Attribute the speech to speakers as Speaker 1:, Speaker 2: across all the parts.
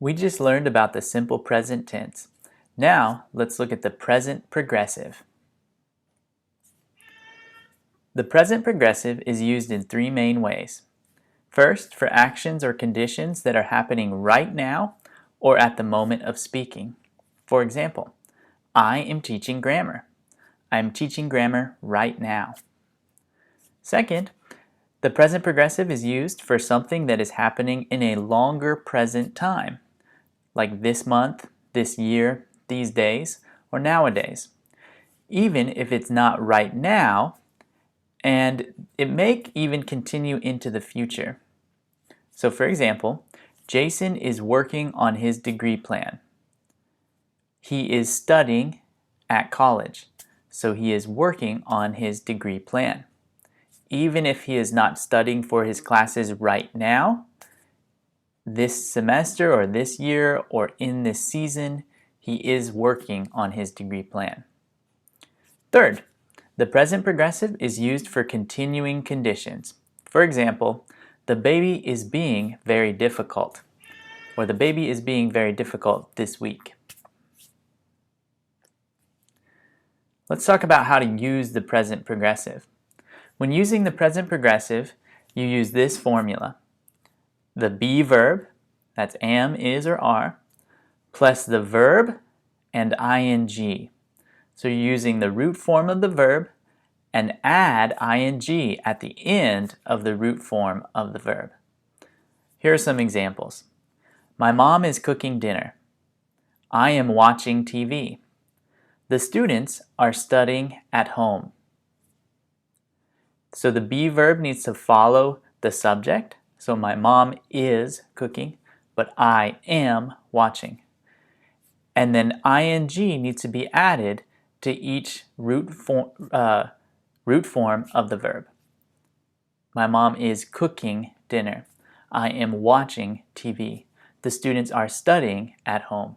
Speaker 1: We just learned about the simple present tense. Now, let's look at the present progressive. The present progressive is used in three main ways. First, for actions or conditions that are happening right now or at the moment of speaking. For example, I am teaching grammar. I am teaching grammar right now. Second, the present progressive is used for something that is happening in a longer present time, like this month, this year, these days, or nowadays. Even if it's not right now, and it may even continue into the future. So for example, Jason is working on his degree plan. He is studying at college, so he is working on his degree plan. Even if he is not studying for his classes right now, this semester or this year or in this season, he is working on his degree plan. Third, the present progressive is used for continuing conditions. For example, the baby is being very difficult, or the baby is being very difficult this week. Let's talk about how to use the present progressive. When using the present progressive, you use this formula. The be verb, that's am, is, or are, plus the verb and ing. So you're using the root form of the verb and add ing at the end of the root form of the verb. Here are some examples. My mom is cooking dinner. I am watching TV. The students are studying at home. So the be verb needs to follow the subject. So my mom is cooking, but I am watching. And then ing needs to be added to each root form of the verb. My mom is cooking dinner. I am watching TV. The students are studying at home.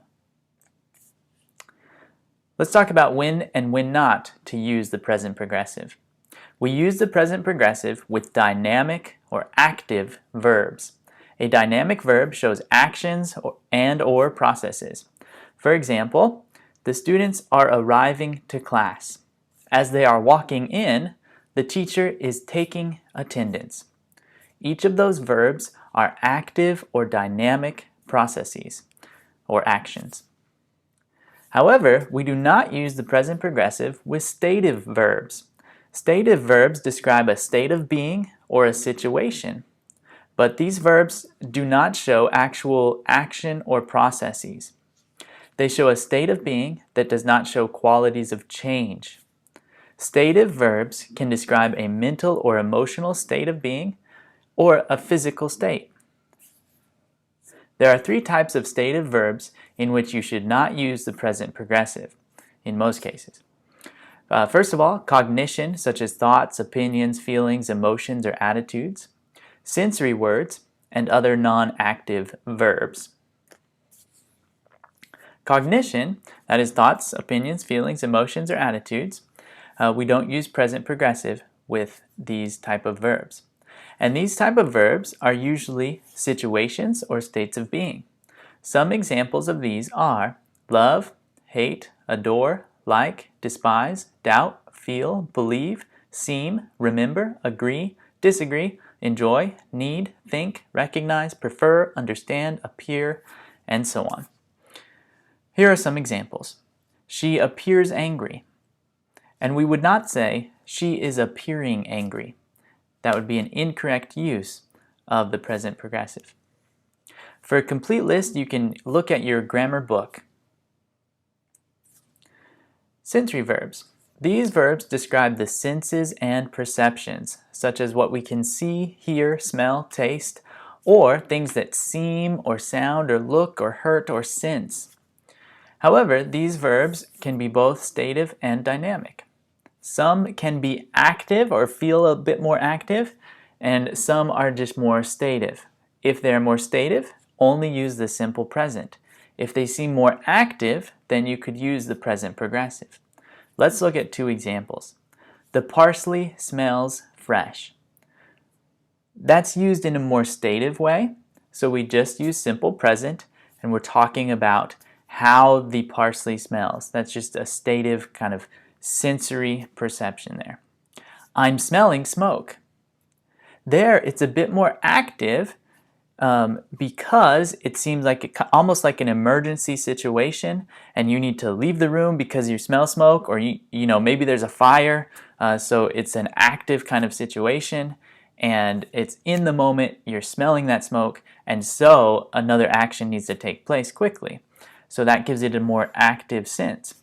Speaker 1: Let's talk about when and when not to use the present progressive. We use the present progressive with dynamic or active verbs. A dynamic verb shows actions and/or processes. For example, the students are arriving to class. As they are walking in, the teacher is taking attendance. Each of those verbs are active or dynamic processes or actions. However, we do not use the present progressive with stative verbs. Stative verbs describe a state of being or a situation, but these verbs do not show actual action or processes. They show a state of being that does not show qualities of change. Stative verbs can describe a mental or emotional state of being or a physical state. There are three types of stative verbs in which you should not use the present progressive, in most cases. First of all, cognition, such as thoughts, opinions, feelings, emotions, or attitudes. Sensory words, and other non-active verbs. Cognition, that is thoughts, opinions, feelings, emotions, or attitudes. We don't use present progressive with these type of verbs. And these type of verbs are usually situations or states of being. Some examples of these are love, hate, adore, like, despise, doubt, feel, believe, seem, remember, agree, disagree, enjoy, need, think, recognize, prefer, understand, appear, and so on. Here are some examples. She appears angry. And we would not say, she is appearing angry. That would be an incorrect use of the present progressive. For a complete list, you can look at your grammar book. Sensory verbs. These verbs describe the senses and perceptions, such as what we can see, hear, smell, taste, or things that seem or sound or look or hurt or sense. However, these verbs can be both stative and dynamic. Some can be active or feel a bit more active, and some are just more stative. If they're more stative, only use the simple present. If they seem more active, then you could use the present progressive. Let's look at two examples. The parsley smells fresh. That's used in a more stative way, so we just use simple present and we're talking about how the parsley smells. That's just a stative kind of sensory perception there. I'm smelling smoke. There, it's a bit more active because it seems like almost like an emergency situation, and you need to leave the room because you smell smoke, or you know, maybe there's a fire. So it's an active kind of situation, and it's in the moment, you're smelling that smoke, and so another action needs to take place quickly. So that gives it a more active sense.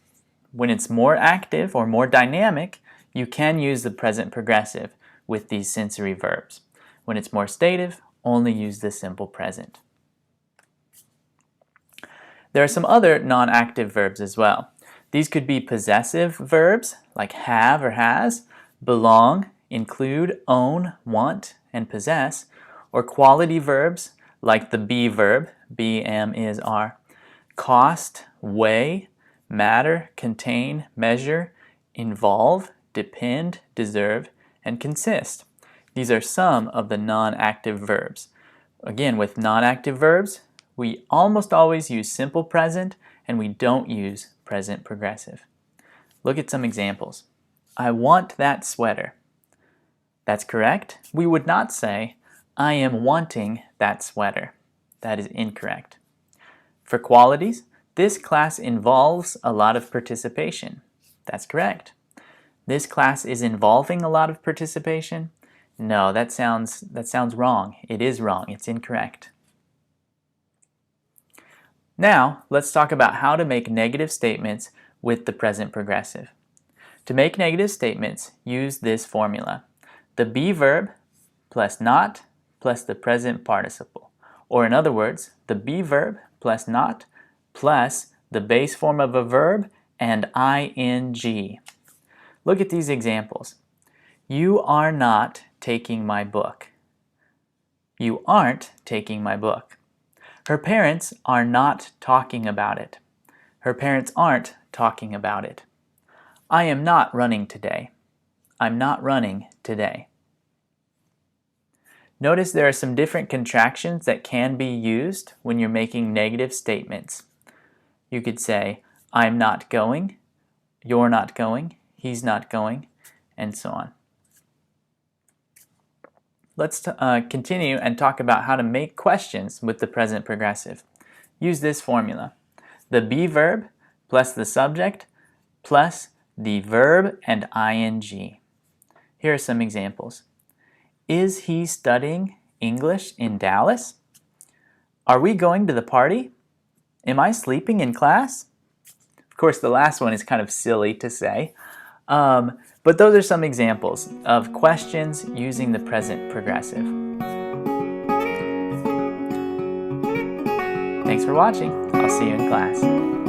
Speaker 1: When it's more active or more dynamic, you can use the present progressive with these sensory verbs. When it's more stative, only use the simple present. There are some other non-active verbs as well. These could be possessive verbs like have or has, belong, include, own, want, and possess, or quality verbs like the be verb, be, am, is, are, cost, weigh, matter, contain, measure, involve, depend, deserve, and consist. These are some of the non-active verbs. Again, with non-active verbs, we almost always use simple present and we don't use present progressive. Look at some examples. I want that sweater. That's correct. We would not say, I am wanting that sweater. That is incorrect. For qualities, this class involves a lot of participation. That's correct. This class is involving a lot of participation. No, that sounds wrong. It is wrong. It's incorrect. Now, let's talk about how to make negative statements with the present progressive. To make negative statements, use this formula. The be verb plus not plus the present participle. Or in other words, the be verb plus not plus the base form of a verb and ing. Look at these examples. You are not taking my book. You aren't taking my book. Her parents are not talking about it. Her parents aren't talking about it. I am not running today. I'm not running today. Notice there are some different contractions that can be used when you're making negative statements. You could say, I'm not going, you're not going, he's not going, and so on. Let's continue and talk about how to make questions with the present progressive. Use this formula. The be verb plus the subject plus the verb and ing. Here are some examples. Is he studying English in Dallas? Are we going to the party? Am I sleeping in class? Of course, the last one is kind of silly to say. But those are some examples of questions using the present progressive. Thanks for watching. I'll see you in class.